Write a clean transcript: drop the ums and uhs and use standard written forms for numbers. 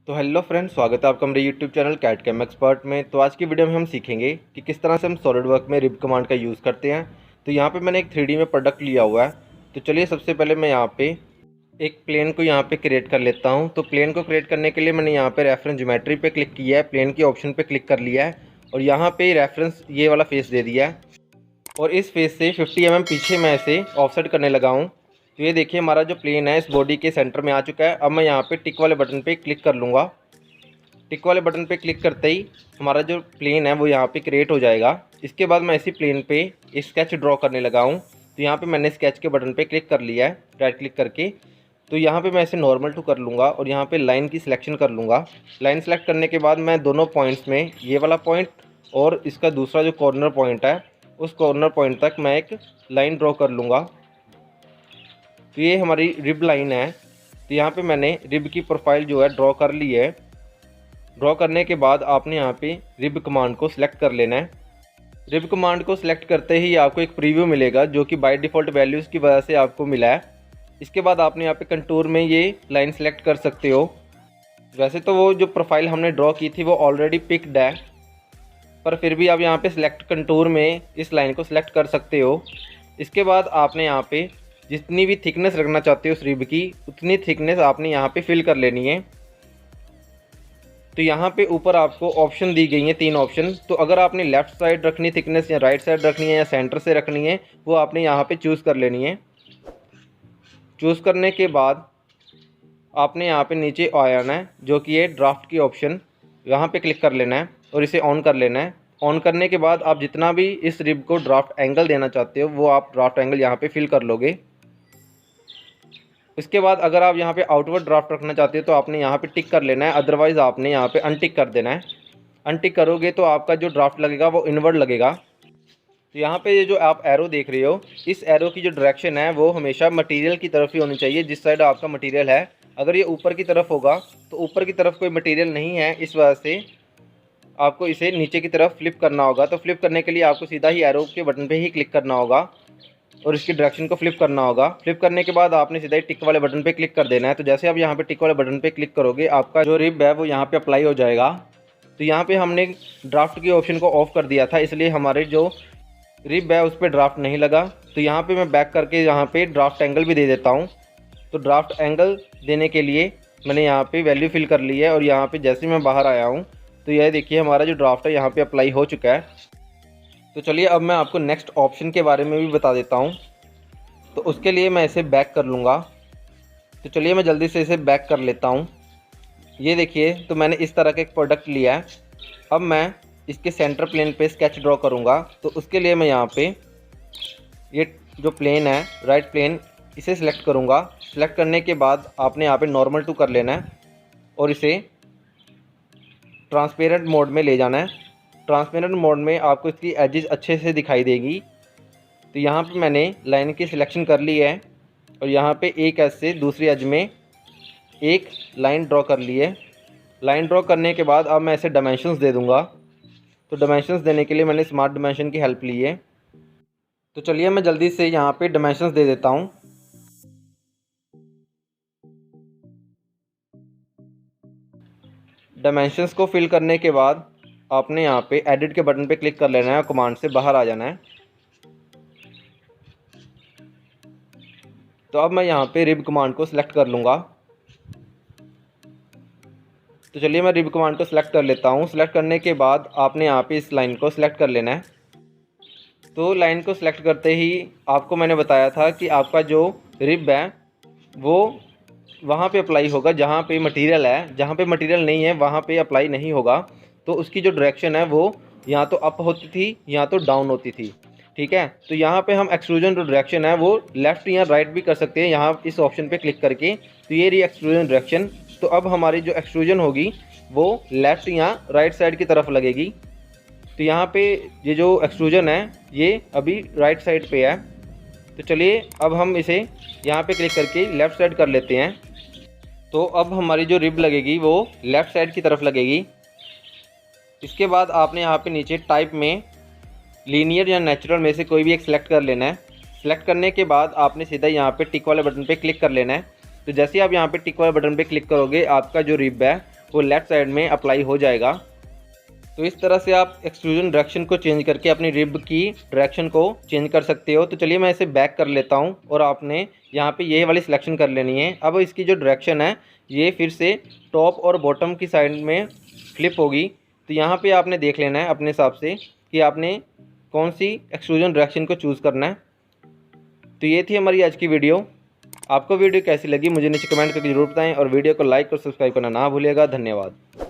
तो hello friends, स्वागत है आपका मेरे YouTube channel cat cam expert में। तो आज की वीडियो में हम सीखेंगे कि किस तरह से हम सॉलिड वर्क में रिब कमांड का यूज़ करते हैं। तो यहाँ पे मैंने एक 3D में प्रोडक्ट लिया हुआ है। तो चलिए सबसे पहले मैं यहाँ पे एक प्लेन को यहाँ पे क्रिएट कर लेता हूँ। तो प्लेन को क्रिएट करने के लिए मैंने यहाँ पे रेफरेंस ज्योमेट्री पे क्लिक किया है, प्लेन की ऑप्शन पे क्लिक कर लिया है और यहाँ पे रेफरेंस ये वाला फेस दे दिया है और इस फेस से 50 mm पीछे मैं इसे ऑफसेट करने लगा हूँ। तो ये देखिए हमारा जो प्लेन है इस बॉडी के सेंटर में आ चुका है। अब मैं यहाँ पे टिक वाले बटन पे क्लिक कर लूँगा। टिक वाले बटन पे क्लिक करते ही हमारा जो प्लेन है वो यहाँ पे क्रिएट हो जाएगा। इसके बाद मैं इसी प्लेन पे स्केच ड्रॉ करने लगा हूँ। तो यहाँ पे मैंने स्केच के बटन पे क्लिक कर लिया है, राइट क्लिक करके। तो यहाँ पे मैं इसे नॉर्मल टू कर लूँगा और यहाँ पे लाइन की सिलेक्शन कर लूँगा। लाइन सेलेक्ट करने के बाद मैं दोनों पॉइंट्स में ये वाला पॉइंट और इसका दूसरा जो कॉर्नर पॉइंट है उस कॉर्नर पॉइंट तक मैं एक लाइन ड्रॉ कर लूँगा। तो ये हमारी रिब लाइन है। तो यहाँ पे मैंने रिब की प्रोफाइल जो है ड्रॉ कर ली है। ड्रॉ करने के बाद आपने यहाँ पे रिब कमांड को सिलेक्ट कर लेना है। रिब कमांड को सिलेक्ट करते ही आपको एक प्रीव्यू मिलेगा जो कि बाय डिफ़ॉल्ट वैल्यूज़ की वजह से आपको मिला है। इसके बाद आपने यहाँ पे कंटूर में ये लाइन सेलेक्ट कर सकते हो। वैसे तो वो जो प्रोफाइल हमने ड्रॉ की थी वो ऑलरेडी पिक्ड है, पर फिर भी आप यहाँ पे सिलेक्ट कंटूर में इस लाइन को सिलेक्ट कर सकते हो। इसके बाद आपने यहाँ पे जितनी भी थिकनेस रखना चाहते हो उस रिब की उतनी थिकनेस आपने यहाँ पे फिल कर लेनी है। तो यहाँ पे ऊपर आपको ऑप्शन दी गई हैं, 3 ऑप्शन। तो अगर आपने लेफ़्ट साइड रखनी थिकनेस या राइट साइड रखनी है या सेंटर से रखनी है वो आपने यहाँ पे चूज़ कर लेनी है। चूज़ करने के बाद आपने यहाँ पे नीचे आ जाना है जो कि है ड्राफ्ट की ऑप्शन, यहाँ पे क्लिक कर लेना है और इसे ऑन कर लेना है। ऑन करने के बाद आप जितना भी इस रिब को ड्राफ्ट एंगल देना चाहते हो वो आप ड्राफ्ट एंगल यहाँ पे फिल कर लोगे। इसके बाद अगर आप यहाँ पे आउटवर्ड ड्राफ्ट रखना चाहते हो तो आपने यहाँ पे टिक कर लेना है, अदरवाइज़ आपने यहाँ पे अनटिक कर देना है। अनटिक करोगे तो आपका जो ड्राफ्ट लगेगा वो इनवर्ड लगेगा। तो यहाँ पे ये जो आप एरो देख रहे हो, इस एरो की जो डायरेक्शन है वो हमेशा मटेरियल की तरफ ही होनी चाहिए, जिस साइड आपका मटेरियल है। अगर ये ऊपर की तरफ होगा तो ऊपर की तरफ कोई मटेरियल नहीं है, इस वजह से आपको इसे नीचे की तरफ फ्लिप करना होगा। तो फ्लिप करने के लिए आपको सीधा ही एरो के बटन पे ही क्लिक करना होगा और इसकी डायरेक्शन को फ्लिप करना होगा। फ्लिप करने के बाद आपने सीधा ही टिक वाले बटन पे क्लिक कर देना है। तो जैसे आप यहाँ पे टिक वाले बटन पे क्लिक करोगे आपका जो रिब है वो यहाँ पे अप्लाई हो जाएगा। तो यहाँ पे हमने ड्राफ्ट की ऑप्शन को ऑफ कर दिया था, इसलिए हमारे जो रिब है उस पर ड्राफ्ट नहीं लगा। तो यहाँ पे मैं बैक करके यहाँ पे ड्राफ्ट एंगल भी दे देता हूँ। तो ड्राफ्ट एंगल देने के लिए मैंने यहाँ पे वैल्यू फिल कर ली है और यहाँ पे जैसे मैं बाहर आया हूँ तो यह देखिए हमारा जो ड्राफ्ट है यहाँ पे अप्लाई हो चुका है। तो चलिए अब मैं आपको नेक्स्ट ऑप्शन के बारे में भी बता देता हूँ। तो उसके लिए मैं इसे बैक कर लूँगा। तो चलिए मैं जल्दी से इसे बैक कर लेता हूँ। ये देखिए तो मैंने इस तरह का एक प्रोडक्ट लिया है। अब मैं इसके सेंटर प्लेन पे स्केच ड्रॉ करूँगा। तो उसके लिए मैं यहाँ पे ये जो प्लेन है राइट प्लेन इसे सिलेक्ट करूँगा। सिलेक्ट करने के बाद आपने यहाँ पे नॉर्मल टू कर लेना है और इसे ट्रांसपेरेंट मोड में ले जाना है। ट्रांसपेरेंट मोड में आपको इसकी एजेस अच्छे से दिखाई देगी। तो यहाँ पे मैंने लाइन की सिलेक्शन कर ली है और यहाँ पे एक एज से दूसरी एज में एक लाइन ड्रॉ कर ली है। लाइन ड्रॉ करने के बाद अब मैं इसे डायमेंशंस दे दूँगा। तो डायमेंशंस देने के लिए मैंने स्मार्ट डायमेंशन की हेल्प ली है। तो चलिए मैं जल्दी से यहाँ पे डायमेंशंस दे देता हूँ। डायमेंशंस को फिल करने के बाद आपने यहाँ पे एडिट के बटन पे क्लिक कर लेना है और कमांड से बाहर आ जाना है। तो अब मैं यहाँ पे रिब कमांड को सिलेक्ट कर लूँगा। तो चलिए मैं रिब कमांड को सिलेक्ट कर लेता हूँ। सिलेक्ट करने के बाद आपने यहाँ पे इस लाइन को सिलेक्ट कर लेना है। तो लाइन को सिलेक्ट करते ही आपको मैंने बताया था कि आपका जो रिब है वो वहाँ पे अप्लाई होगा जहाँ पे मटेरियल है, जहाँ पे मटेरियल नहीं है वहाँ पे अप्लाई नहीं होगा। तो उसकी जो डायरेक्शन है वो या तो अप होती थी या तो डाउन होती थी, ठीक है। तो यहाँ पे हम एक्सट्रूजन जो डायरेक्शन है वो लेफ़्ट या राइट भी कर सकते हैं यहाँ इस ऑप्शन पे क्लिक करके। तो ये रही एक्सट्रूजन डायरेक्शन। तो अब हमारी जो एक्सट्रूजन होगी वो लेफ़्ट या राइट साइड की तरफ लगेगी। तो यहाँ पे ये जो एक्सट्रूजन है ये अभी राइट साइड पे है। तो चलिए अब हम इसे यहाँ पे क्लिक करके लेफ़्ट साइड कर लेते हैं। तो अब हमारी जो रिब लगेगी वो लेफ़्ट साइड की तरफ लगेगी। इसके बाद आपने यहाँ पे नीचे टाइप में लीनियर या नेचुरल में से कोई भी एक सिलेक्ट कर लेना है। सिलेक्ट करने के बाद आपने सीधा यहाँ पे टिक वाले बटन पे क्लिक कर लेना है। तो जैसे आप यहाँ पे टिक वाले बटन पे क्लिक करोगे आपका जो रिब है वो लेफ़्ट साइड में अप्लाई हो जाएगा। तो इस तरह से आप एक्सट्रूजन डायरेक्शन को चेंज करके अपनी रिब की डायरेक्शन को चेंज कर सकते हो। तो चलिए मैं इसे बैक कर लेता हूँ और आपने यहाँ पे ये वाली सिलेक्शन कर लेनी है। अब इसकी जो डायरेक्शन है ये फिर से टॉप और बॉटम की साइड में फ्लिप होगी। तो यहाँ पे आपने देख लेना है अपने हिसाब से कि आपने कौन सी एक्सट्रूजन डायरेक्शन को चूज़ करना है। तो ये थी हमारी आज की वीडियो। आपको वीडियो कैसी लगी मुझे नीचे कमेंट करके जरूर बताएं और वीडियो को लाइक और सब्सक्राइब करना ना भूलिएगा। धन्यवाद।